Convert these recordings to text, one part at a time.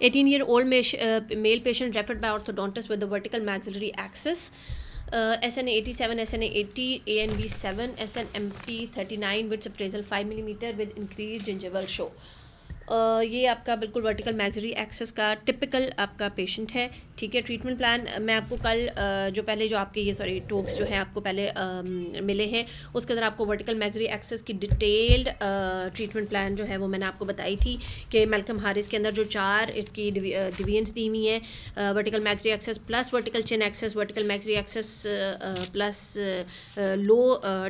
18-year-old male patient referred by orthodontist with the vertical maxillary access. SNA 87, SNA 80, ANB 7, SNMP 39 with appraisal 5 mm with increased gingival show. ये आपका बिल्कुल vertical maxillary access का typical आपका patient है, ठीक है। Treatment plan मैं आपको कल जो पहले जो आपके ये टॉक्स जो हैं आपको पहले मिले हैं, उसके अंदर आपको वर्टिकल मैक्सिलरी एक्सेस की डिटेल्ड ट्रीटमेंट प्लान जो है वो मैंने आपको बताई थी कि मैल्कम हारिस के अंदर जो 4 इसकी डिवीजन्स दी हुई हैं, vertical maxillary excess plus vertical chin excess, vertical maxillary excess plus low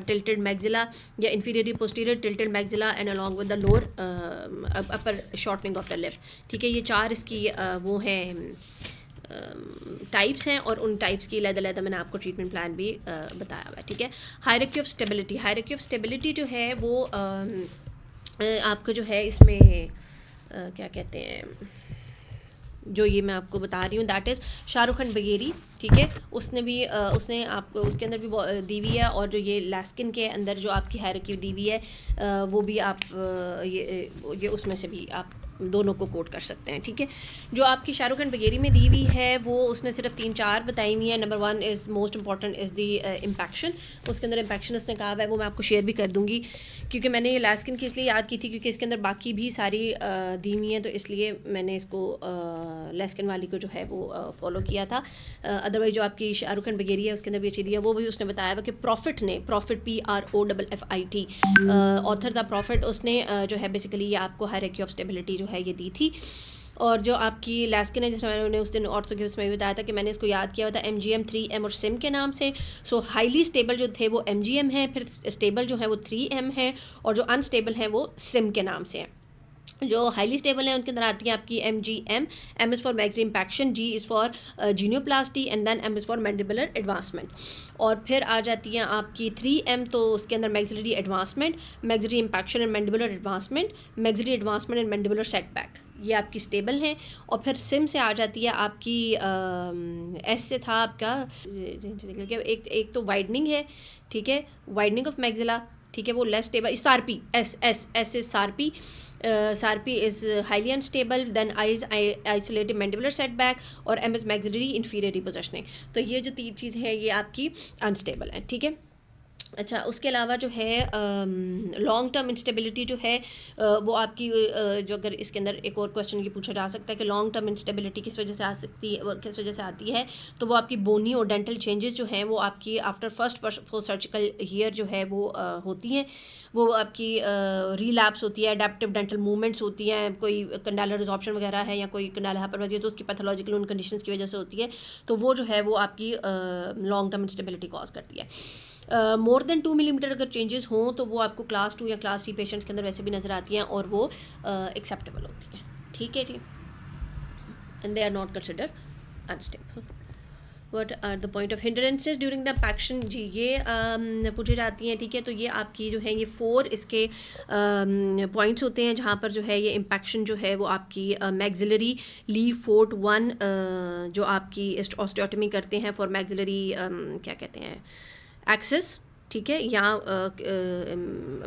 tilted maxilla या inferior posterior tilted maxilla and along with the lower upper shortening of the lip, ठीक है। ये 4 इसकी वो हैं टाइप्स हैं और उन टाइप्स की अलग-अलग मैंने आपको ट्रीटमेंट प्लान भी बताया हुआ है, ठीक है। Hierarchy of stability, hierarchy of stability जो है वो आपको जो है इसमें क्या कहते हैं, जो ये मैं आपको बता रही हूँ दैट इज़ शाहरुख खान बगेरी, ठीक है। उसने भी उसने आपको उसके अंदर भी दी हुई है, और जो ये लैस्किन के अंदर जो आपकी हायरार्की दी हुई है वो भी आप ये उसमें से भी आप दोनों को कोट कर सकते हैं, ठीक है। जो आपकी शाहरुख खान बगेरी में दी हुई है वो उसने सिर्फ 3-4 बताई हुई है। Number 1 is most important is the impaction, उसके अंदर इम्पैक्शन उसने कहा है, वो मैं आपको शेयर भी कर दूँगी, क्योंकि मैंने ये लैस्किन की इसलिए याद की थी क्योंकि इसके अंदर बाकी भी सारी दी हुई हैं, तो इसलिए मैंने इसको लैस्किन वाली को जो है वो फॉलो किया था। अदरवाइज जो आपकी शाहरुख खान बगेरी है उसके अंदर भी अच्छी दी है, वो भी उसने बताया हुआ कि प्रॉफिट ने, profit PROFFIT author the profit, उसने जो है बेसिकली ये आपको हायरार्की ऑफ स्टेबिलिटी जो है ये दी थी। और जो आपकी लैस्किन है, जैसे मैंने उस दिन ऑर्थो के उसमें भी बताया था कि मैंने इसको याद किया हुआ था MGM 3M और सिम के नाम से। सो हाईली स्टेबल जो थे वो MGM है, फिर स्टेबल जो है वो 3M है, और जो अनस्टेबल हैं वो सिम के नाम से हैं। जो हाईली स्टेबल है उनके अंदर आती है आपकी MGM, M is for maximum impaction, G is for genioplasty and then M is for mandibular advancement. और फिर आ जाती हैं आपकी 3M, तो उसके अंदर maxillary advancement, maxillary impaction and mandibular advancement, maxillary advancement and mandibular setback, ये आपकी स्टेबल हैं। और फिर सिम से आ जाती है आपकी S से था आपका एक तो वाइडनिंग है, ठीक है, वाइडनिंग ऑफ मैक्सिला, ठीक है, वो less stable. SARPE, S is SARPE, SARPE is highly unstable, then I is isolated mandibular setback, और M is maxillary inferior repositioning. तो ये जो 3 चीज़ है ये आपकी अनस्टेबल है, ठीक है। अच्छा, उसके अलावा जो है लॉन्ग टर्म इंस्टेबिलिटी जो है वो आपकी जो अगर इसके अंदर एक और क्वेश्चन ये पूछा जा सकता है कि लॉन्ग टर्म इंस्टेबिलिटी किस वजह से आ सकती है, किस वजह से आती है, तो वो आपकी बोनी और डेंटल चेंजेस जो हैं वो आपकी after first post surgical year जो है वो होती हैं। वो आपकी रीलैप्स होती है, अडेप्टिव डेंटल मूवमेंट्स होती हैं, कोई कंडालर रिजॉर्प्शन वगैरह है या कोई कंडालर हाइपरप्लेजिया, तो उसकी पैथोलॉजिकल उन कंडीशंस की वजह से होती है, तो वो जो है वो आपकी लॉन्ग टर्म इंस्टेबिलिटी कॉज करती है। मोर देन 2 मिलीमीटर अगर चेंजेस हों तो वो आपको क्लास 2 या क्लास 3 पेशेंट्स के अंदर वैसे भी नज़र आती हैं और वो एक्सेप्टेबल होती हैं, ठीक है जी, and they are not consider unstable. What are the point of hindrances during the impaction, जी ये पूछी जाती हैं, ठीक है। तो ये आपकी जो है ये 4 इसके पॉइंट्स होते हैं जहाँ पर जो है ये इम्पैक्शन जो है वो आपकी मैक्सिलरी लीफ फोर्ट 1 जो आपकी ऑस्टियोटमी करते हैं फॉर मैक्सिलरी क्या कहते हैं एक्सेस, ठीक है, यहाँ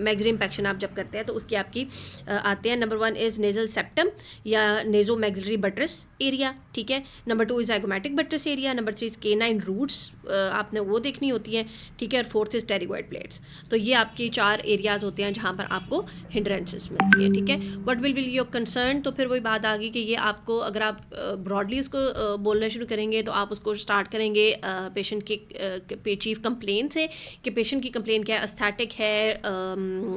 मैक्सिलरी इम्पैक्शन आप जब करते हैं तो उसकी आपकी आते हैं। नंबर 1 इज़ नेजल सेप्टम या नेजो मैक्सिलरी बट्रेस एरिया, ठीक है। Number 2 is zygomatic buttress area. Number 3 is canine roots, आपने वो देखनी होती है, ठीक है। और 4th इज़ टेरिगॉइड प्लेट्स। तो ये आपके 4 एरियाज़ होते हैं जहाँ पर आपको हिंड्रेंसेस मिलती है, ठीक है। What will be your concern, तो फिर वही बात आ गई कि ये आपको अगर आप ब्रॉडली उसको बोलना शुरू करेंगे तो आप उसको स्टार्ट करेंगे पेशेंट के चीफ कंप्लेन से कि पेशेंट की कंप्लेन क्या है, एस्थेटिक है,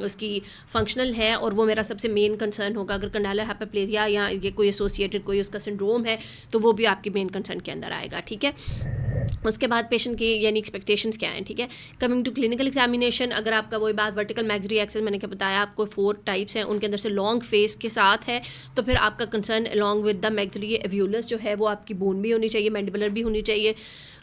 उसकी फंक्शनल है, और वो मेरा सबसे मेन कंसर्न होगा। अगर कंडालर हाइपरप्लेजिया या ये कोई एसोसिएटेड कोई उसका सिंड्रोम है तो वो भी आपकी मेन कंसर्न के अंदर आएगा, ठीक है। उसके बाद पेशेंट की यानी एक्सपेक्टेशंस क्या हैं, ठीक है। कमिंग टू क्लिनिकल एग्जामिनेशन, अगर आपका वही बात वर्टिकल मैक्सिलरी एक्सेस मैंने क्या बताया आपको 4 टाइप्स हैं, उनके अंदर से लॉन्ग फेस के साथ है तो फिर आपका concern along with the maxillary alveolus जो है वो आपकी बोन भी होनी चाहिए, मैंडिबुलर भी होनी चाहिए।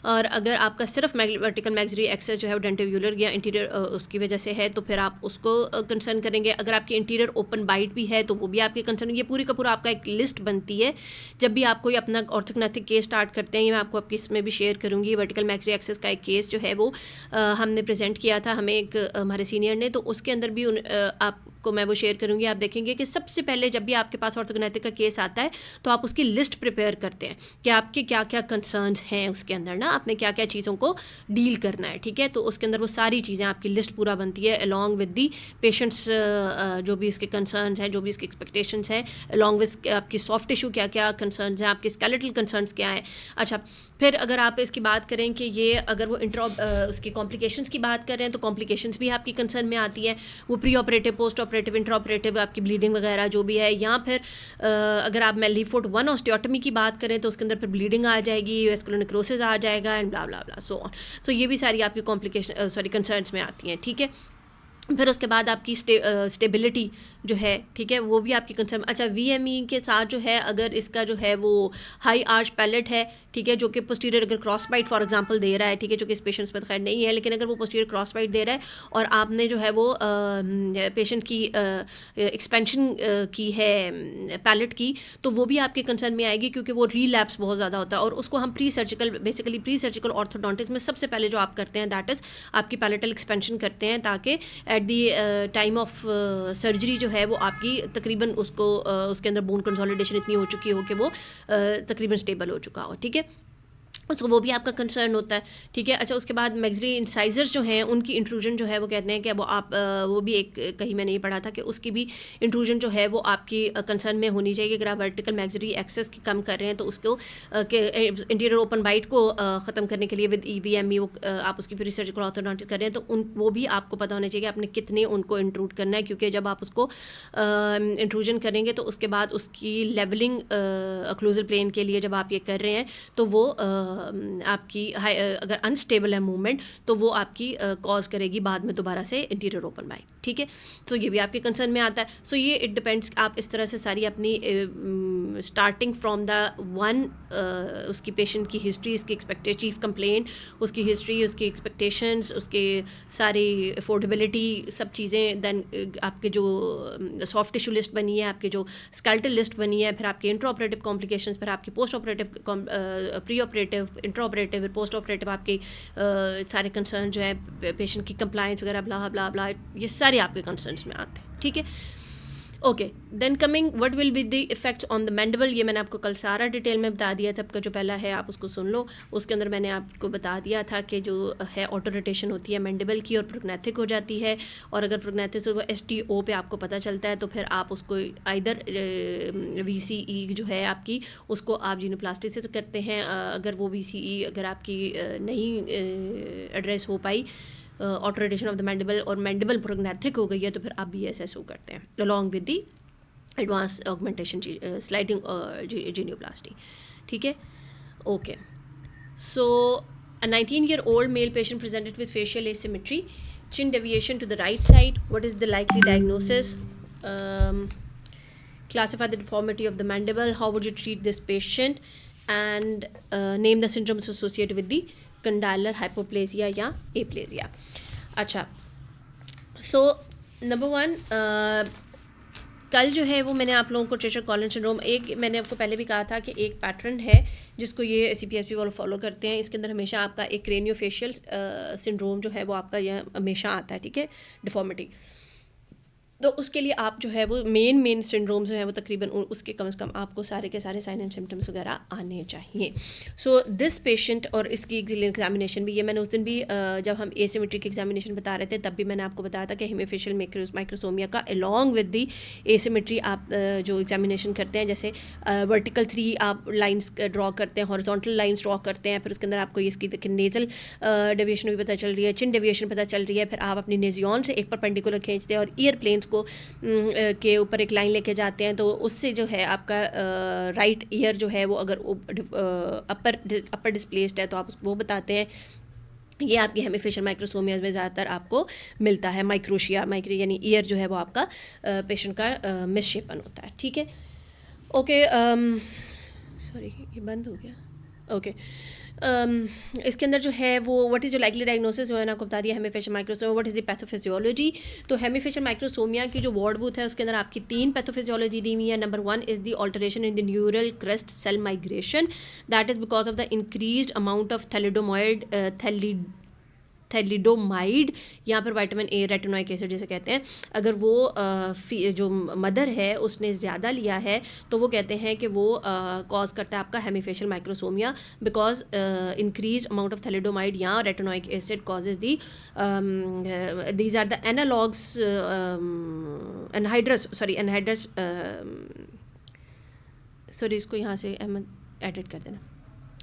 और अगर आपका सिर्फ वर्टिकल मैक्सिलरी एक्सेस जो है वो डेंटिव्यूलर या इंटीरियर उसकी वजह से है तो फिर आप उसको कंसर्न करेंगे। अगर आपकी इंटीरियर ओपन बाइट भी है तो वो भी आपके कंसर्न। ये पूरी का पूरा आपका एक लिस्ट बनती है जब भी आप कोई अपना ऑर्थोग्नोस्टिक केस स्टार्ट करते हैं। ये मैं आपको आपकी इसमें भी शेयर करूँगी। वर्टिकल मैक्सिलरी एक्सेस का एक केस जो है वो हमने प्रेजेंट किया था, हमें एक हमारे सीनियर ने, तो उसके अंदर भी आपको आपको मैं वो शेयर करूँगी, आप देखेंगे कि सबसे पहले जब भी आपके पास ऑर्थोगोनैलिक का केस आता है तो आप उसकी लिस्ट प्रिपेयर करते हैं कि आपके क्या क्या कंसर्न्स हैं उसके अंदर ना, आपने क्या क्या चीज़ों को डील करना है, ठीक है। तो उसके अंदर वो सारी चीज़ें आपकी लिस्ट पूरा बनती है अलॉन्ग विद दी पेशेंट्स, जो भी इसके कंसर्न्स हैं, जो भी इसके एक्सपेक्टेशंस हैं, अलॉन्ग विद आपकी सॉफ्ट टिश्यू क्या क्या कंसर्न्स हैं, आपके स्केलेटल कंसर्न्स क्या हैं। अच्छा, फिर अगर आप इसकी बात करें कि ये अगर वो उसकी कॉम्प्लिकेशंस की बात कर रहे हैं तो कॉम्प्लिकेशंस भी आपकी कंसर्न में आती है, वो pre operative, post operative, intra operative, आपकी ब्लीडिंग वगैरह जो भी है। या फिर अगर आप मेलिफोर्ट 1 ऑस्टियोटमी की बात करें तो उसके अंदर फिर ब्लीडिंग आ जाएगी, वेस्कुलर नेक्रोसिस आ जाएगा and blah blah blah so on. सो ये भी सारी आपकी कॉम्प्लिकेशन कंसर्न्स में आती हैं, ठीक है। फिर उसके बाद आपकी स्टेबिलिटी जो है, ठीक है, वो भी आपकी कंसर्न। अच्छा, VME के साथ जो है अगर इसका जो है वो हाई आर्च पैलेट है, ठीक है, जो कि पोस्टीरियर अगर क्रॉस बाइट फॉर एग्जांपल दे रहा है, ठीक है, जो कि इस पेशेंट्स में खैर नहीं है, लेकिन अगर वो पोस्टीरियर क्रॉस बाइट दे रहा है और आपने जो है वो पेशेंट की एक्सपेंशन की है पैलेट की, तो वो भी आपके कंसर्न में आएगी क्योंकि वो रीलैप्स बहुत ज़्यादा होता है। और उसको हम प्री सर्जिकल ऑर्थोडोंटिक्स में सबसे पहले जो आप करते हैं दैट इज़ आपकी पैलेटल एक्सपेंशन करते हैं, ताकि at the time of surgery जो है वो आपकी तकरीबन उसको उसके अंदर बोन कंसोलिडेशन इतनी हो चुकी हो कि वो तकरीबन स्टेबल हो चुका हो, ठीक है। उसको वो भी आपका कंसर्न होता है, ठीक है। अच्छा, उसके बाद मैक्सिलरी इंसाइजर्स जो हैं उनकी इंट्रूजन जो है वो कहते हैं कि वो आप वो भी एक कहीं मैंने ये पढ़ा था कि उसकी भी इंट्रूजन जो है वो आपकी कंसर्न में होनी चाहिए। अगर आप वर्टिकल मैक्सिलरी एक्सेस की कम कर रहे हैं तो उसको इंटीरियर ओपन बाइट को ख़त्म करने के लिए विद EVME वो आप उसकी प्री सर्जिकल ऑर्थोडोंटिक्स कर रहे हैं तो वो भी आपको पता होना चाहिए कि आपने कितने उनको इंट्रूड करना है, क्योंकि जब आप उसको इंट्रूजन करेंगे तो उसके बाद उसकी लेवलिंग ओक्लूजल प्लेन के लिए जब आप ये कर रहे हैं तो वो आपकी अगर अनस्टेबल है मूवमेंट तो वो आपकी कॉज करेगी बाद में दोबारा से इंटीरियर ओपन बाइट, ठीक है। तो ये भी आपके कंसर्न में आता है। सो ये इट डिपेंड्स, आप इस तरह से सारी अपनी स्टार्टिंग फ्रॉम द वन उसकी पेशेंट की हिस्ट्री, उसकी एक्सपेक्टेड चीफ कंप्लेंट, उसकी हिस्ट्री, उसकी एक्सपेक्टेशंस, उसके सारी अफोर्डेबिलिटी, सब चीज़ें, देन आपके जो सॉफ्ट टिश्यू लिस्ट बनी है, आपके जो स्केलेटल लिस्ट बनी है, फिर आपके इंट्रा ऑपरेटिव कॉम्प्लिकेशंस, फिर आपकी post operative, pre operative, intra operative, post operative, आपके सारे कंसर्न जो है पेशेंट की कंप्लायंस वगैरह ब्ला ब्ला ब्ला, ये सारे आपके कंसर्न्स में आते हैं, ठीक है। Okay, then coming what will be the effects on the mandible, ये मैंने आपको कल सारा डिटेल में बता दिया था। आपका जो पहला है आप उसको सुन लो, उसके अंदर मैंने आपको बता दिया था कि जो है ऑटो रोटेशन होती है मैंडिबल की और प्रोग्नेथिक हो जाती है, और अगर प्रोग्नेथिक से वो STO पे आपको पता चलता है तो फिर आप उसको आइदर VCE जो है आपकी उसको आप जीनोप्लास्टी से करते हैं, अगर वो VCE अगर आपकी नहीं एड्रेस हो पाई auto rotation of the mandible और मैंडिबल प्रोग्नेथिक हो गई है तो फिर आप BSSO करते हैं along with the advance augmentation sliding genioplasty, ठीक है। Okay, so a 19-year-old male patient presented with facial asymmetry, chin deviation to the right side. What is the likely diagnosis? Classify the deformity of the mandible. How would you treat this patient? And name the syndromes associated with the condylar hypoplasia या aplasia. अच्छा, so number 1, कल जो है वो मैंने आप लोगों को ट्रेचर कॉलन सिंड्रोम, एक मैंने आपको पहले भी कहा था कि एक पैटर्न है जिसको ये CPSP वाले फॉलो करते हैं। इसके अंदर हमेशा आपका एक क्रेनियोफेशियल सिंड्रोम जो है वो आपका यह हमेशा आता है, ठीक है, डिफॉर्मिटी। तो उसके लिए आप जो है वो मेन सिंड्रोम जो है वो तकरीबन उसके कम से कम आपको सारे के सारे साइन एंड सिम्टम्स वगैरह आने चाहिए। सो दिस पेशेंट और इसकी एग्जामिनेशन भी, ये मैंने उस दिन भी जब हम एसिमेट्रिक एग्जामिनेशन बता रहे थे तब भी मैंने आपको बताया था कि हेमिफेशियल माइक्रोसोमिया का अलॉन्ग विद दी एसिमेट्री आप जो एग्जामिनेशन करते हैं, जैसे वर्टिकल 3 आप लाइन्स ड्रॉ करते हैं, हॉरिजॉन्टल लाइन्स ड्रॉ करते हैं, फिर उसके अंदर आपको इसकी देखिए नेज़ल डेविएशन भी पता चल रही है, चिन डेविएशन पता चल रही है, फिर आप अपनी नेजियन से एक परपेंडिकुलर खींचते हैं और ईयर प्लेन्स को के ऊपर एक लाइन लेके जाते हैं, तो उससे जो है आपका राइट ईयर जो है वो अगर अपर डिस्प्लेस्ड है तो आप वो बताते हैं। ये आपकी हेमिफेशियल माइक्रोसोमिया में ज़्यादातर आपको मिलता है। माइक्रोशिया यानी ईयर जो है वो आपका पेशेंट का मिसशेपन होता है, ठीक है। ओके, सॉरी ये बंद हो गया। ओके, इसके अंदर जो है वो व्हाट इज़ जो लाइकली डायग्नोसिस मैंने आपको बता दिया, हेमिफेशियल माइक्रोसोमिया, व्हाट इज़ द पैथोफिजियोलॉजी। तो हेमिफेशियल माइक्रोसोमिया की जो वार्ड बूथ है उसके अंदर आपकी 3 पैथोफिजियोलॉजी दी हुई है। Number 1 is the alteration in the neural crest cell migration, that is because of the increased amount of thalidomide thalidomide या फिर विटामिन ए रेटिनोइक एसिड जिसे कहते हैं, अगर वो जो मदर है उसने ज़्यादा लिया है तो वो कहते हैं कि वो कॉज करता है आपका hemifacial microsomia, because increase amount of thalidomide या retinoic acid causes these are the analogues anhydrous sorry इसको यहाँ से एडिट कर देना।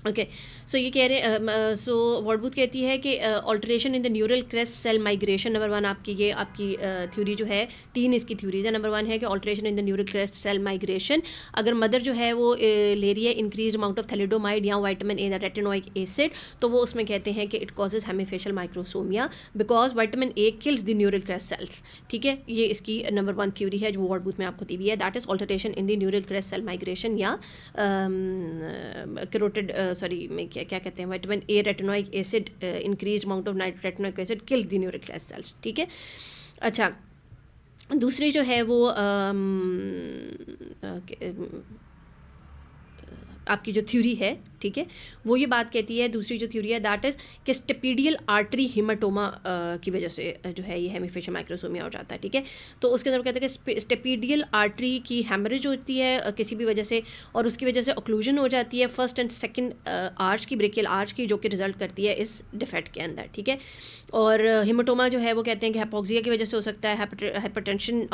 ओके सो ये कह रहे हैं, सो वॉर्डबूथ कहती है कि alteration in the neural crest cell migration, number one आपकी ये आपकी थ्योरी जो है, 3 इसकी थ्योरीज है। नंबर 1 है कि alteration in the neural crest cell migration, अगर मदर जो है वो ले रही है इंक्रीज अमाउंट ऑफ थैलिडोमाइड या विटामिन ए रेटिनोइक एसिड, तो वो उसमें कहते हैं कि it causes hemifacial microsomia because vitamin A kills the neural crest cells. ठीक है, ये इसकी नंबर 1 थ्योरी है जो वॉर्डबूथ में आपको दी हुई है, that is alteration in the neural crest cell migration या कैरोटिड में क्या कहते हैं vitamin A retinoic acid increase amount of retinoic acid kills the neural crest cells. ठीक है, अच्छा दूसरी जो है वो आपकी जो थ्योरी है, ठीक है, वो ये बात कहती है, दूसरी जो थ्योरी है दैट इज़ कि स्टेपीडियल आर्टरी हीमाटोमा की वजह से जो है ये हेमीफेशियल माइक्रोसोमिया हो जाता है। ठीक है, तो उसके अंदर कहते हैं कि स्टेपीडियल आर्टरी की हेमरेज होती है किसी भी वजह से, और उसकी वजह से ऑक्लूजन हो जाती है फर्स्ट एंड सेकंड आर्च की, ब्रेकियल आर्च की, जो कि रिजल्ट करती है इस डिफेक्ट के अंदर। ठीक है, और हीमाटोमा जो है वो कहते हैं कि हाइपोक्सिया की वजह से हो सकता है, हाइपरटेंशन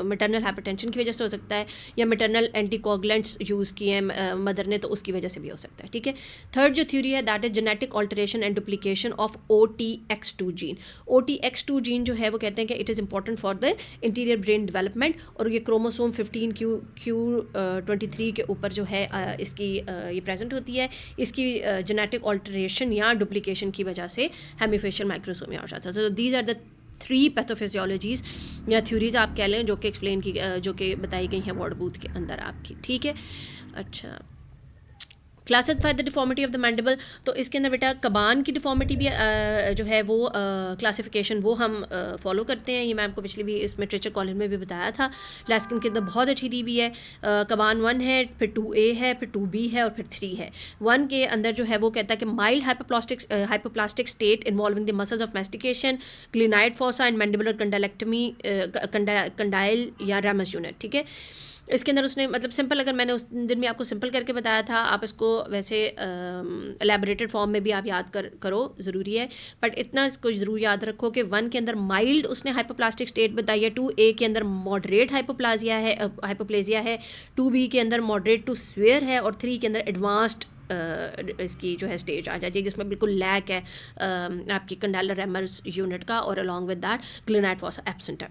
मैटरनल हाइपरटेंशन की वजह से हो सकता है, या मैटरनल एंटीकोगुलेंट्स यूज़ किए हैं मदर ने तो उसकी वजह से भी हो सकता है। ठीक है, थर्ड जो थ्योरी है that is genetic alteration and duplication of OTX2 gene. OTX2 gene जो है वो कहते हैं कि it is important for the interior brain development, और ये क्रोमोसोम 15q23 के ऊपर जो है इसकी ये प्रेजेंट होती है, इसकी जेनेटिक ऑल्टरेशन या डुप्लीकेशन की वजह से हेमीफेशियल माइक्रोसोमिया हो जाता है। सो दीज आर द 3 पैथोफिजियोलॉजीज़ या थ्योरीज आप कह लें जो कि एक्सप्लेन की जो कि बताई गई हैं वॉर्डबूथ के अंदर आपकी। ठीक है, अच्छा classify the deformity of the mandible, तो इसके अंदर बेटा कबान की डिफॉर्मिटी भी जो है वो क्लासिफिकेशन वो हम फॉलो करते हैं। ये मैं आपको पिछली भी इस लिटरेचर कॉलेज में भी बताया था, लैस्किन के अंदर बहुत अच्छी दी हुई है। कबान 1 है, फिर 2A है, फिर 2B है और फिर 3 है। 1 के अंदर जो है वो कहता है कि mild hypoplastic state involving the muscles of mastication, glenoid fossa and mandibular condylectomy condyle या रैमस यूनिट। ठीक है, इसके अंदर उसने मतलब सिंपल, अगर मैंने उस दिन में आपको सिंपल करके बताया था, आप इसको वैसे एलैबोरेटेड फॉर्म में भी आप याद करो, ज़रूरी है, बट इतना इसको ज़रूर याद रखो कि 1 के अंदर माइल्ड उसने हाइपोप्लास्टिक स्टेट बताई है, 2A के अंदर मॉडरेट हाइपोप्लेजिया है, 2B के अंदर मॉडरेट टू स्वेयर है, और 3 के अंदर एडवांस्ड इसकी जो है स्टेज आ जाती है जिसमें बिल्कुल लैक है आपकी कंडाइलर रैमस यूनिट का, और along with that glenoid fossa absent है।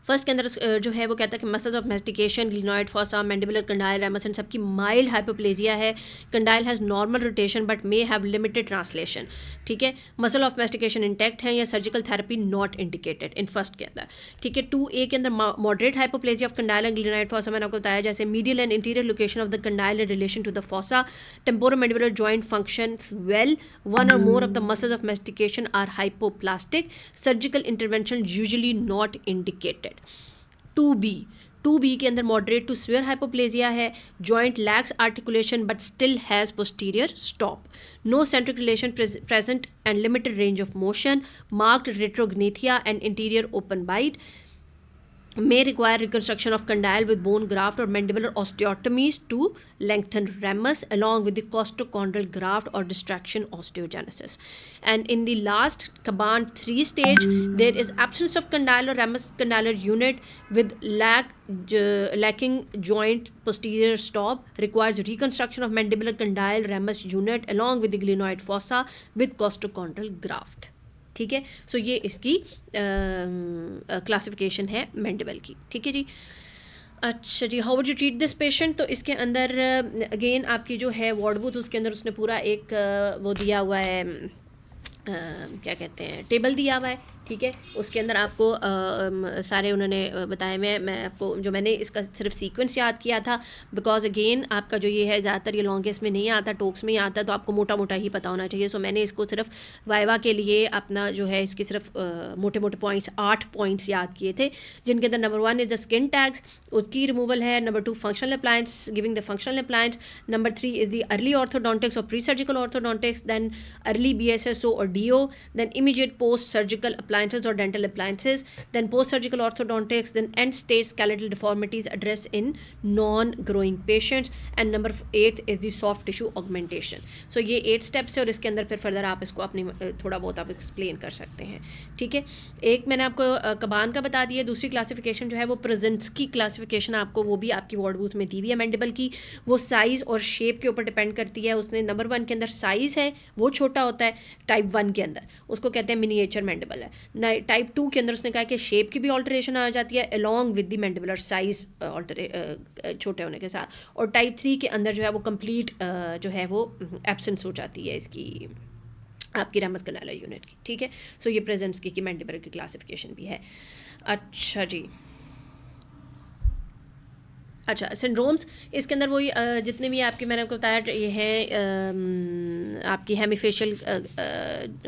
फर्स्ट के अंदर जो है वो कहता है कि muscles of mastication, glenoid fossa, mandibular condyle, ramus and सबकी माइल्ड हाइपोप्लेजिया है। Condyle has normal rotation but may have limited translation. ठीक है, मसल ऑफ मैस्टिकेशन इंटैक्ट है या surgical therapy not indicated in first के अंदर। ठीक है, 2A के अंदर moderate hypoplasia of condyle and glenoid fossa, मैंने आपको बताया जैसे medial and interior location of the condyle in relation to the fossa, temporomandibular joint functions well, 1 or more of the muscles of mastication are hypoplastic, surgical intervention usually not indicated। 2B के अंदर moderate to severe hypoplasia है, joint lax articulation but still has posterior stop, no centric relation present and limited range of motion, marked retrognathia and anterior open bite, may require reconstruction of condyle with bone graft or mandibular osteotomies to lengthen ramus along with the costochondral graft or distraction osteogenesis. And in the last Caban 3 stage, there is absence of condyle or ramus condylar unit with lacking joint posterior stop, requires reconstruction of mandibular condyle ramus unit along with the glenoid fossa with costochondral graft। ठीक है, सो ये इसकी classification है mandible की। ठीक है जी, अच्छा जी, how would you treat this patient, तो इसके अंदर अगेन आपकी जो है वॉर्डबूथ, उसके अंदर उसने पूरा एक वो दिया हुआ है क्या कहते हैं टेबल दिया हुआ है। ठीक है। उसके अंदर आपको सारे उन्होंने बताया। मैं आपको जो मैंने इसका सिर्फ सीक्वेंस याद किया था, बिकॉज अगेन आपका जो ये है ज़्यादातर ये लॉन्गेस्ट में नहीं आता, टोक्स में ही आता, तो आपको मोटा मोटा ही पता होना चाहिए। सो मैंने इसको सिर्फ वाइवा के लिए अपना जो है इसके सिर्फ मोटे मोटे पॉइंट्स 8 पॉइंट्स याद किए थे, जिनके अंदर number 1 is the skin tags, उसकी रिमूवल है। Number 2 functional appliance, giving the functional appliance. Number 3 is the early orthodontics और pre surgical orthodontics, then early BSSO or DO, then immediate post surgical appliances or dental appliances, then post surgical orthodontics, then end stage skeletal deformities addressed in non growing patients, and number 8 is the soft tissue augmentation. So ये 8 steps है और इसके अंदर फिर further आप इसको अपनी थोड़ा बहुत आप एक्सप्लेन कर सकते हैं। ठीक है, एक मैंने आपको कबान का बता दिया। दूसरी क्लासिफिकेशन जो है वो प्रेजेंट्स की क्लासिफिकेशन आपको वो भी आपकी वार्ड बूथ में दी हुई है मैंडिबल की। वो साइज़ और शेप के ऊपर डिपेंड करती है। उसने नंबर 1 के अंदर साइज़ है वो छोटा होता है, टाइप 1 के अंदर उसको कहते हैं मिनिएचर मैंडिबल है। टाइप 2 के अंदर उसने कहा कि शेप की भी ऑल्टरेशन आ जाती है along with the mandibular size छोटे होने के साथ। और टाइप 3 के अंदर जो है वो कंप्लीट जो है वो एब्सेंस हो जाती है इसकी आपकी रैमस कैनाला यूनिट की। ठीक है, सो ये प्रेजेंट्स की मैंडिबल की क्लासिफिकेशन भी है। अच्छा जी, अच्छा सिंड्रोम्स इसके अंदर वही जितने भी आपके मैंने आपको बताया ये हैं आपकी हेमीफेशियल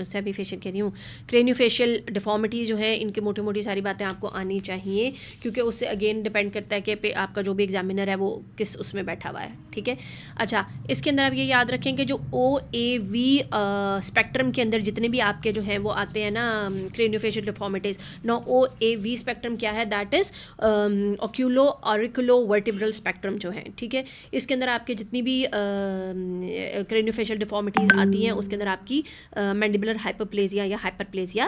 सेमीफेशियल कह रही हूँ क्रेनियोफेशियल डिफॉर्मिटी जो है, इनकी मोटी मोटी सारी बातें आपको आनी चाहिए, क्योंकि उससे अगेन डिपेंड करता है कि आपका जो भी एग्जामिनर है वो किस उसमें बैठा हुआ है। ठीक है, अच्छा इसके अंदर आप ये याद रखें कि जो OAV स्पेक्ट्रम के अंदर जितने भी आपके जो हैं वो आते हैं ना craniofacial deformities, no OAV spectrum क्या है, that is oculo auriculo vertebral spectrum जो है। ठीक है, इसके अंदर आपके जितनी भी क्रेनियोफेशियल डिफॉर्मिटीज़ आती हैं उसके अंदर आपकी मैंडिबुलर हाइपरप्लेजिया या हाइपरप्लेजिया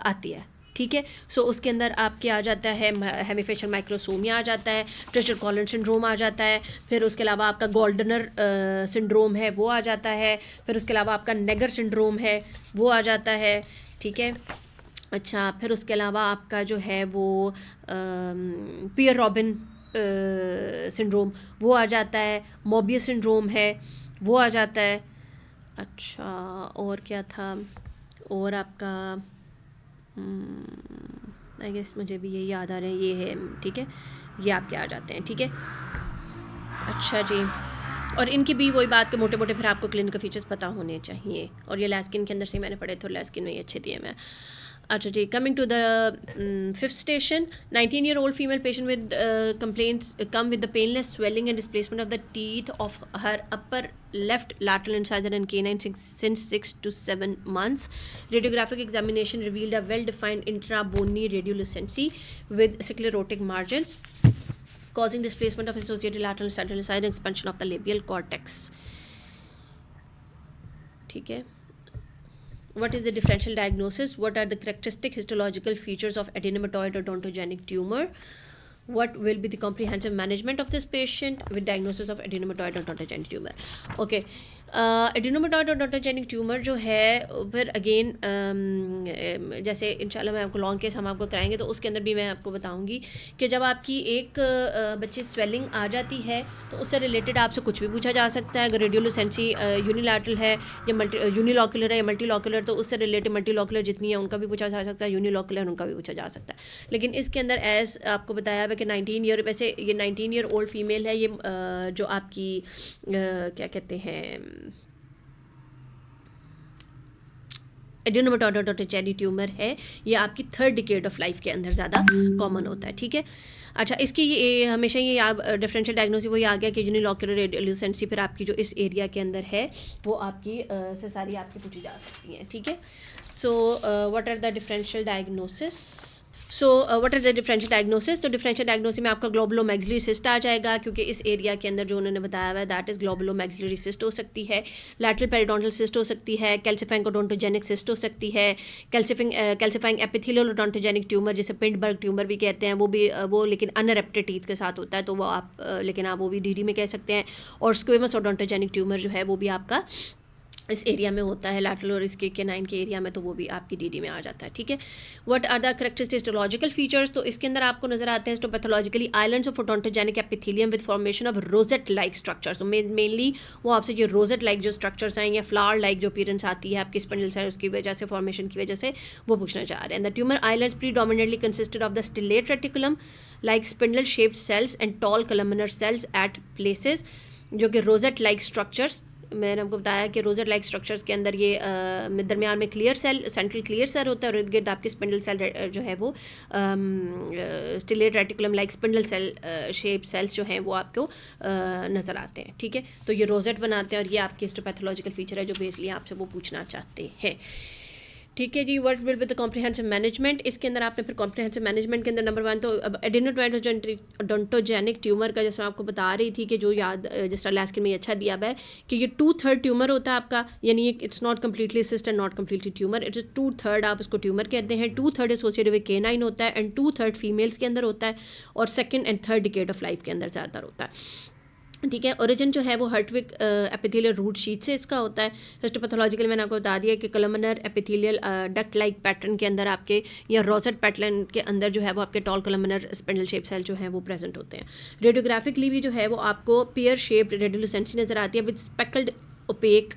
आती है। ठीक है, सो उसके अंदर आपके आ जाता है हेमीफेशियल माइक्रोसोमिया आ जाता है, ट्रेचर कॉलन सिंड्रोम आ जाता है, फिर उसके अलावा आपका गोल्डनर सिंड्रोम है वो आ जाता है, फिर उसके अलावा आपका नेगर सिंड्रोम है वो आ जाता है। ठीक है, अच्छा फिर उसके अलावा आपका जो है वो पियर रॉबिन सिंड्रोम वो आ जाता है, मोबियस सिंड्रोम है वो आ जाता है। अच्छा और क्या था, और आपका आई गेस मुझे भी यही याद आ रहे हैं, ये है। ठीक है, ये आपके आ जाते हैं। ठीक है, अच्छा जी, और इनकी भी वही बात के मोटे मोटे फिर आपको क्लिनिकल फीचर्स पता होने चाहिए। और ये लैस्किन के अंदर से मैंने पढ़े थे, लैस्किन में ये अच्छे दिए मैं। अच्छा जी, coming to the 5th station, 19-year-old female patient with complaints come with the painless swelling and displacement of the teeth of her upper left lateral incisor and canine since 6 to 7 months. Radiographic examination revealed a well-defined intra-bony radiolucency with sclerotic margins causing displacement of associated lateral central incisor and expansion of the labial cortex. ठीक है, what is the differential diagnosis, what are the characteristic histological features of adenomatoid odontogenic tumor, what will be the comprehensive management of this patient with diagnosis of adenomatoid odontogenic tumor. Okay, adenomatoid odontogenic tumour जो है फिर again जैसे इंशाल्लाह मैं आपको long case हम आपको कराएंगे तो उसके अंदर भी मैं आपको बताऊंगी कि जब आपकी एक बच्चे स्वेलिंग आ जाती है तो उससे रिलेटेड आपसे कुछ भी पूछा जा सकता है। अगर रेडियोलुसेंसी यूनिलैटरल है या यूनिलॉकुलर है या मल्टीलॉकुलर, तो उससे रिलेटेड मल्टीलॉकुलर जितनी है उनका भी पूछा जा सकता है, यूनिलॉकुलर उनका भी पूछा जा सकता है। लेकिन इसके अंदर एज आपको बताया है कि 19 ईयर, वैसे ये 19-year-old फीमेल है, ये जो आपकी क्या कहते हैं एडिनोमेटॉइड ओडोंटोजेनिक ट्यूमर है, ये आपकी 3rd डिकेड ऑफ लाइफ के अंदर ज़्यादा कॉमन होता है। ठीक है, अच्छा इसकी ये हमेशा ये आप डिफरेंशियल डायग्नोसिस वही आ गया कि यूनिलॉकुलर रेडियोलुसेंसी फिर आपकी जो इस एरिया के अंदर है वो आपकी से सारी आपकी पूछी जा सकती हैं। ठीक है, so what are the differential diagnosis, so what are the differential diagnosis, तो डिफरेंशियल डायग्नोसिस में आपका ग्लोबुलोमैक्सिलरी सिस्ट आ जाएगा, क्योंकि इस एरिया के अंदर जो उन्होंने बताया हुआ है दैट इज़ ग्लोबुलोमैक्सिलरी सिस्ट हो सकती है, लैटरल पेरिडोंटल सिस्ट हो सकती है, कैल्सिफाइंग ओडोंटोजेनिक सिस्ट हो सकती है, कैल्सिफाइंग एपिथेलियल ओडोंटोजेनिक ट्यूमर जिसे पिंडबर्ग ट्यूमर भी कहते हैं, वो भी वो लेकिन अनरेप्टेड टीथ के साथ होता है, तो वो आप लेकिन आप वो भी DD में कह सकते हैं। और स्क्वेमस ओडोंटोजेनिक ट्यूमर जो है वो भी आपका इस एरिया में होता है लैटरल और इसके केनाइन के एरिया में, तो वो भी आपकी डीडी में आ जाता है, ठीक है। What are the characteristic histological features, तो इसके अंदर आपको नजर आते हैं histopathologically islands of odontogenic epithelium with formation of rosette like structures. तो मेनली वो आपसे ये रोजेट लाइक जो स्ट्रक्चर्स हैं या फ्लावर लाइक जो अपीयरेंस आती है आपकी स्पिंडल सेल उसकी वजह से, फॉर्मेशन की वजह से वो पूछना चाह रहे हैं। The tumour islands predominantly consisted of the stellate reticulum like spindle shaped cells and tall columnar cells at places, जो कि रोजेट लाइक स्ट्रक्चर्स, मैंने आपको बताया कि रोजेट लाइक स्ट्रक्चर्स के अंदर ये दरमियान में clear cell, central clear cell होता है और इर्द गिर्द आपकी स्पिंडल सेल जो है वो stellate reticulum like spindle cell shape cells जो हैं वो आपको नज़र आते हैं, ठीक है। तो ये रोजेट बनाते हैं और ये आपकी हिस्टोपैथोलॉजिकल फीचर है जो बेसिकली आपसे वो पूछना चाहते हैं, ठीक है जी। What will be the comprehensive management, इसके अंदर आपने फिर कॉम्प्रिहेंसिव मैनेजमेंट के अंदर नंबर 1 तो एडेनोडोंटोजेनिक ट्यूमर का, जैसे मैं आपको बता रही थी कि जो याद जिस तरह लास्ट में अच्छा दिया हुआ है कि ये 2/3 ट्यूमर होता है आपका, यानी it's not completely cyst and not completely tumour, it's 2/3 आप उसको ट्यूमर कहते हैं। 2/3 एसोसिएटेड विद केनाइन होता है एंड 2/3 फीमेल्स के अंदर होता है और second and third decade of life के अंदर ज़्यादातर होता है, ठीक है। ओरिजिन जो है वो हर्टविक एपिथेलियल रूट शीट से इसका होता है। हिस्टोपैथोलॉजिकल मैंने आपको बता दिया कि columnar epithelial duct like pattern के अंदर आपके या रोजेट पैटर्न के अंदर जो है वो आपके tall columnar spindle shape cell जो है वो प्रेजेंट होते हैं। रेडियोग्राफिकली भी जो है वो आपको पेयर शेप्ड रेडियोलुसेंसी नज़र आती है विद स्पेकल्ड ओपेक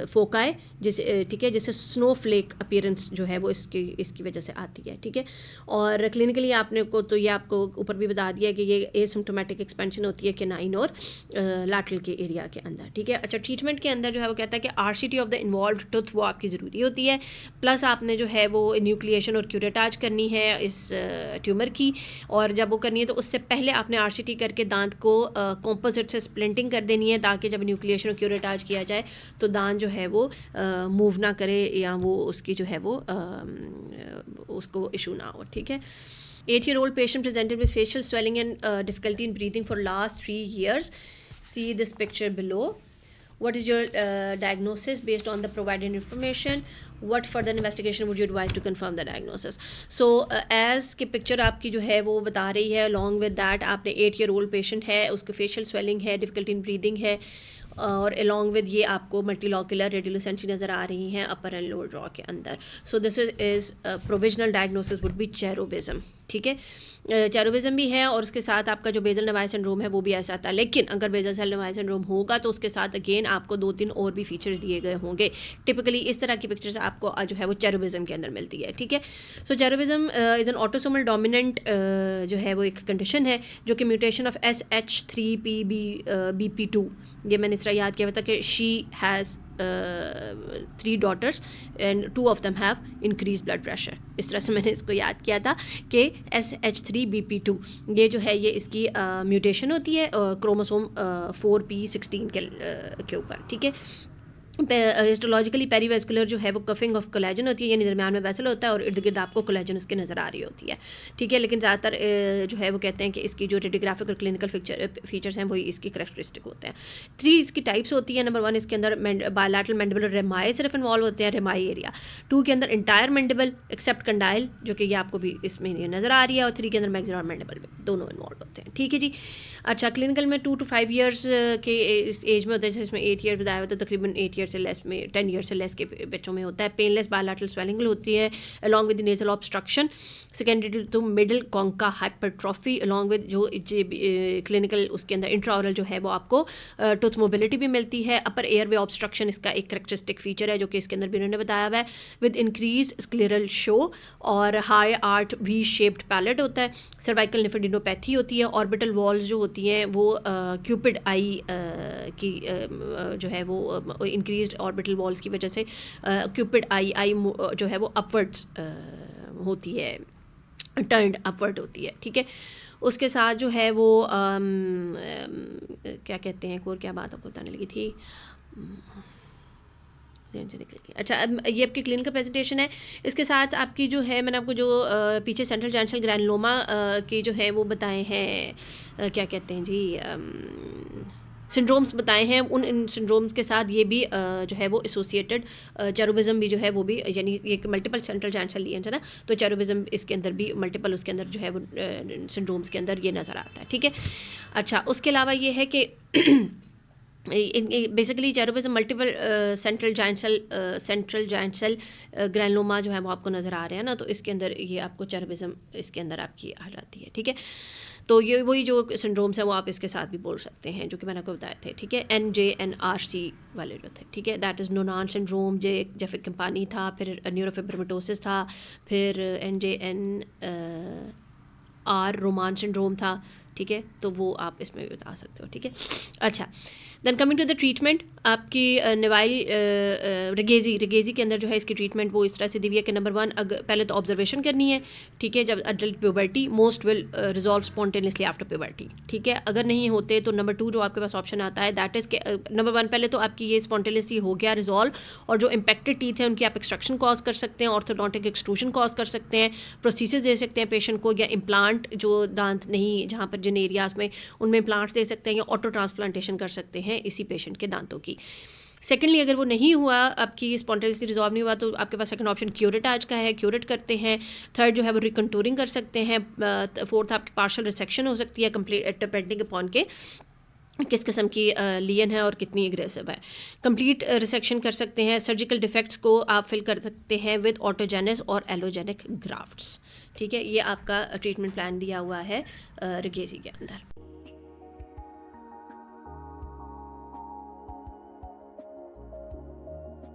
फोकाई, जिसे ठीक है, जिससे स्नोफ्लेक अपीयरेंस जो है वो इसकी वजह से आती है, ठीक है। और क्लिनिकली आपने को तो ये आपको ऊपर भी बता दिया कि ये एसिम्प्टोमेटिक एक्सपेंशन होती है केनाइन और लैटरल के एरिया के अंदर, ठीक है। अच्छा, ट्रीटमेंट के अंदर जो है वो कहता है कि RCT of the involve tooth वो आपकी ज़रूरी होती है, प्लस आपने जो है वो न्यूक्लिएशन और क्यूरेटाज करनी है इस ट्यूमर की, और जब वो करनी है तो उससे पहले आपने आरसीटी करके दांत को कॉम्पोजिट से स्प्लिंटिंग कर देनी है ताकि जब न्यूक्लिएशन और क्यूरेटाज किया जाए तो दांत जो है वो मूव ना करे या वो उसकी जो है वो उसको इशू ना हो, ठीक है। 8-year-old patient presented with facial swelling and difficulty in breathing for last 3 years. See this picture below. What is your diagnosis based on the provided information? What further investigation would you advise to confirm the diagnosis? So as की picture आपकी जो है वो बता रही है, along with that आपने 8-year-old patient है, उसको facial swelling है, difficulty in breathing है, और अलॉन्ग विद ये आपको मल्टीलॉक्यूलर रेडियोलुसेंसी नज़र आ रही हैं अपर एंड लोअर जॉ के अंदर। So this is provisional diagnosis would be cherubism, ठीक है। चेरोबिज्म भी है और उसके साथ आपका जो बेजल नेवाई सिंड्रोम है वो भी ऐसा आता है, लेकिन अगर बेजल सेल नेवाई सिंड्रोम होगा तो उसके साथ अगेन आपको 2-3 और भी फीचर्स दिए गए होंगे। टिपिकली इस तरह की पिक्चर्स आपको जो है वो चेरोबिज्म के अंदर मिलती है, ठीक है। सो चेरोबिज्म इज़ एन ऑटोसोमल डोमिनेंट जो है वो एक कंडीशन है जो कि म्यूटेशन ऑफ SH3BP2, ये मैंने इस तरह याद किया हुआ था कि she has 3 daughters and 2 of them have increased blood pressure, इस तरह से मैंने इसको याद किया था कि SH3BP2 ये जो है ये इसकी म्यूटेशन होती है क्रोमोसोम 4p16 के ऊपर, ठीक है। हिस्टोलॉजिकली पेरीवेस्कुलर जो है वो कफिंग ऑफ कोलेजन होती है, यानी दरमियान में वेसल होता है और इर्द गिर्द आपको कोलेजन उसके नज़र आ रही होती है, ठीक है। लेकिन ज़्यादातर जो है वो कहते हैं कि इसकी जो रेडियोग्राफिक और क्लिनिकल फीचर्स हैं वही इसकी करेक्टरिस्टिक होते हैं। 3 इसकी टाइप्स होती है। नंबर 1 इसके अंदर बायलैटरल मैंडिबुलर रेमाई सिर्फ इन्वॉल्व होते हैं, रेमाई एरिया। 2 के अंदर इंटायर मैंडिबल एक्सेप्ट कंडाइल जो कि ये आपको भी इसमें ये नज़र आ रही है, और 3 के अंदर मैक्सिलर और मैंडिबल दोनों इन्वॉल्व होते हैं, ठीक है जी। अच्छा, क्लिनिकल में 2 to 5 ईयर्स के इस एज में होता है, जिसमें 8 ईयर बताया हुआ था, तकरीबन 8 ईयर से लेस में 10 ईयर से लेस के बच्चों में होता है। पेनलेस बायलैटरल स्वेलिंग होती है along with nasal obstruction secondary to middle concha hypertrophy, along with जो क्लिनिकल उसके अंदर इंट्राओरल जो है वो आपको टूथ मोबिलिटी भी मिलती है। अपर एयरवे ऑब्स्ट्रक्शन इसका एक करेक्टरिस्टिक फीचर है जो कि इसके अंदर भी उन्होंने बताया हुआ है, विद इंक्रीज स्क्लेरल शो और high arched V shaped palate होता है। सर्वाइकल निफेडिनोपैथी होती है। ऑर्बिटल वॉल्स जो होती हैं वो क्यूपिड आई की जो है वो इंक्रीज्ड ऑर्बिटल वॉल्स की वजह से क्यूपिड आई जो है वो अपवर्ड्स होती है, टर्न्ड अपवर्ड होती है, ठीक है। उसके साथ जो है वो क्या कहते हैं, और क्या बात आपको बताने लगी थी, से निकल गई। अच्छा, ये आपकी क्लिनिकल प्रेजेंटेशन है। इसके साथ आपकी जो है मैंने आपको जो पीछे सेंट्रल जैंशल ग्रैनुलोमा के जो है वो बताए हैं, क्या कहते हैं जी, सिंड्रोम्स बताए हैं। उन सिंड्रोम्स के साथ ये भी जो है वो एसोसिएटेड चेरोबिज्म भी जो है वो भी, यानी ये मल्टीपल सेंट्रल जैंशल लियंस है ना, तो चेरोबिज्म इसके अंदर भी मल्टीपल उसके अंदर जो है वो सिंड्रोम्स के अंदर ये नज़र आता है, ठीक है। अच्छा, उसके अलावा ये है कि basically cherubism multiple central giant cell granuloma जो है वो आपको नज़र आ रहे हैं ना, तो इसके अंदर ये आपको चेरोबिज्म इसके अंदर आपकी आ जाती है, ठीक है। तो ये वही जो सिंड्रोम्स हैं वो आप इसके साथ भी बोल सकते हैं जो कि मैंने आपको बताए थे, ठीक है। NJNRC वाले जो थे, ठीक है, दैट इज़ नोनान सिंड्रोम, जेफिक कंपानी था, फिर न्यूरोफिब्रोमेटोसिस था, फिर NJNR रोमान सिंड्रोम था, ठीक है। तो वो आप इसमें भी बता सकते हो, ठीक है। अच्छा, then coming to the treatment, आपकी निवाइल रिगेजी के अंदर जो है इसकी ट्रीटमेंट वो इस तरह से दी हुई है कि नंबर 1, अगर पहले तो ऑब्जर्वेशन करनी है, ठीक है। जब adult puberty most will resolve spontaneously after puberty, ठीक है। अगर नहीं होते तो नंबर 2 जो आपके पास ऑप्शन आता है दैट इज़ के नंबर 1 पहले तो आपकी ये स्पॉन्टेनियसली हो गया रिजॉल्व, और जो इम्पेक्टेड टीथ है उनकी आप एक्सट्रक्शन कॉज कर सकते हैं, ऑर्थोडोंटिक एक्सट्रूजन कॉज कर सकते हैं, प्रोस्थेसिस दे सकते हैं पेशेंट को, या इम्प्लांट जो दांत नहीं जहाँ पर जिन एरियाज़ में उनमें इम्प्लांट्स दे सकते हैं, या ऑटो ट्रांसप्लांटेशन कर सकते हैं इसी पेशेंट के दांतों की। सेकेंडली, अगर वो नहीं हुआ, आपकी स्पॉन्टेनियसली रिजॉल्व नहीं हुआ, तो आपके पास सेकंड ऑप्शन क्यूरेटाज का है, क्यूरेट करते हैं। थर्ड जो है वो रिकंटूरिंग कर सकते हैं। फोर्थ आपकी पार्शल रिसेक्शन हो सकती है, कंप्लीट डिपेंडिंग अपॉन के किस किस्म की लियन है और कितनी एग्रेसिव है। कंप्लीट रिसेक्शन कर सकते हैं। सर्जिकल डिफेक्ट्स को आप फिल कर सकते हैं विद ऑटोजेनस और एलोजेनिक ग्राफ्ट्स, ठीक है। ये आपका ट्रीटमेंट प्लान दिया हुआ है रिगेजी के अंदर।